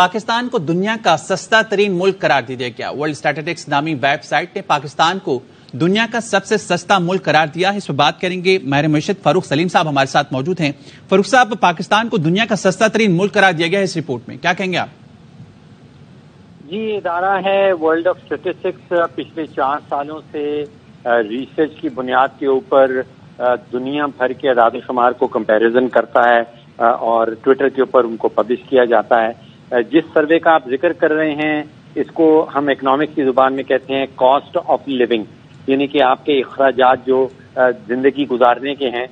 पाकिस्तान को दुनिया का सस्ता तरीन मुल्क करार दे दिया गया। वर्ल्ड स्टैटिस्टिक्स नामी वेबसाइट ने पाकिस्तान को दुनिया का सबसे सस्ता मुल्क करार दिया। इस पर बात करेंगे माहिर मईशत फारूक सलीम साहब हमारे साथ मौजूद हैं। फारूक साहब, पाकिस्तान को दुनिया का सस्ता तरीन मुल्क करार दिया गया है इस रिपोर्ट में, क्या कहेंगे आप? जी, इदारा है वर्ल्ड ऑफ स्टैटिस्टिक्स पिछले 4 सालों से रिसर्च की बुनियाद के ऊपर दुनिया भर के अदाद शुमार को कंपैरिजन करता है और ट्विटर के ऊपर उनको पब्लिश किया जाता है। जिस सर्वे का आप जिक्र कर रहे हैं इसको हम इकोनॉमिक्स की जुबान में कहते हैं कॉस्ट ऑफ लिविंग, यानी कि आपके अखराजात जो जिंदगी गुजारने के हैं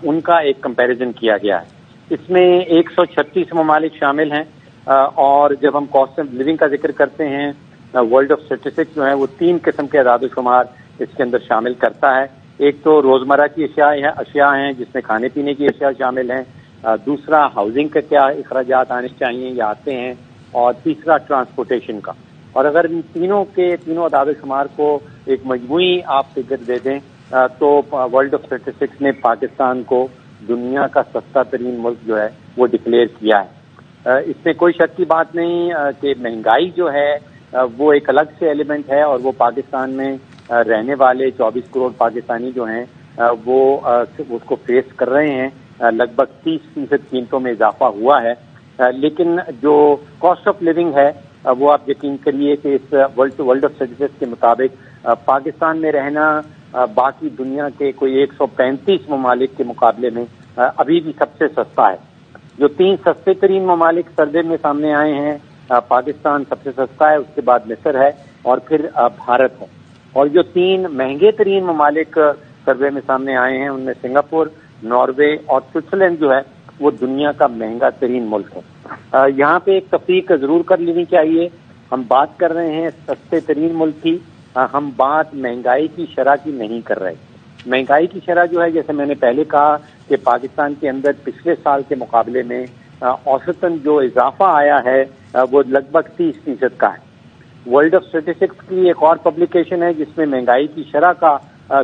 उनका एक कंपैरिजन किया गया है। इसमें 136 ममालिक शामिल हैं और जब हम कॉस्ट ऑफ लिविंग का जिक्र करते हैं वर्ल्ड ऑफ स्टैटिस्टिक्स जो है वो 3 किस्म के अदाद शुमार इसके अंदर शामिल करता है। एक तो रोजमर्रा की अशिया हैं जिसमें खाने पीने की अशिया शामिल हैं, दूसरा हाउसिंग का क्या अखराजात आने चाहिए या आते हैं, और तीसरा ट्रांसपोर्टेशन का। और अगर इन तीनों अदाद शुमार को एक मजमूई आप फिगर दे दें तो वर्ल्ड ऑफ स्टैटिस्टिक्स ने पाकिस्तान को दुनिया का सस्ता तरीन मुल्क जो है वो डिक्लेयर किया है। इसमें कोई शक की बात नहीं कि महंगाई जो है वो एक अलग से एलिमेंट है और वो पाकिस्तान में रहने वाले 24 करोड़ पाकिस्तानी जो हैं वो उसको फेस कर रहे हैं। लगभग 30% कीमतों में इजाफा हुआ है, लेकिन जो कॉस्ट ऑफ लिविंग है वो आप यकीन करिए कि इस वर्ल्ड ऑफ स्टैटिस्टिक्स के मुताबिक पाकिस्तान में रहना बाकी दुनिया के कोई 135 ममालिक के मुकाबले में अभी भी सबसे सस्ता है। जो 3 सस्ते तरीन ममालिक सर्वे में सामने आए हैं, पाकिस्तान सबसे सस्ता है, उसके बाद मिस्र है और फिर भारत है। और जो 3 महंगे तरीन ममालिक सर्वे में सामने आए हैं उनमें सिंगापुर, नॉर्वे और स्विट्जरलैंड जो है वो दुनिया का महंगा तरीन मुल्क है। यहाँ पे एक तफरीक जरूर कर लेनी चाहिए। हम बात कर रहे हैं सस्ते तरीन मुल्क की, हम बात महंगाई की शरह की नहीं कर रहे। महंगाई की शरह जो है, जैसे मैंने पहले कहा कि पाकिस्तान के अंदर पिछले साल के मुकाबले में औसतन जो इजाफा आया है वो लगभग 30% का है। वर्ल्ड ऑफ स्टैटिस्टिक्स की एक और पब्लिकेशन है जिसमें महंगाई की शरह का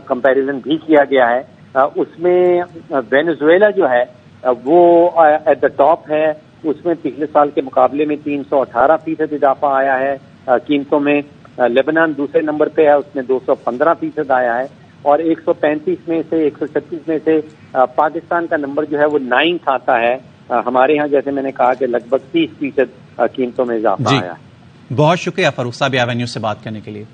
कंपैरिजन भी किया गया है। उसमें वेनेजुएला जो है वो एट द टॉप है, उसमें पिछले साल के मुकाबले में 318% इजाफा आया है कीमतों में। लेबनान दूसरे नंबर पे है, उसमें 215% आया है। और 135 में से 136 में से पाकिस्तान का नंबर जो है वो 9th आता है। हमारे यहाँ जैसे मैंने कहा कि लगभग 30% कीमतों में इजाफा आया है। बहुत शुक्रिया फारूक साहब, एवेन्यू से बात करने के लिए।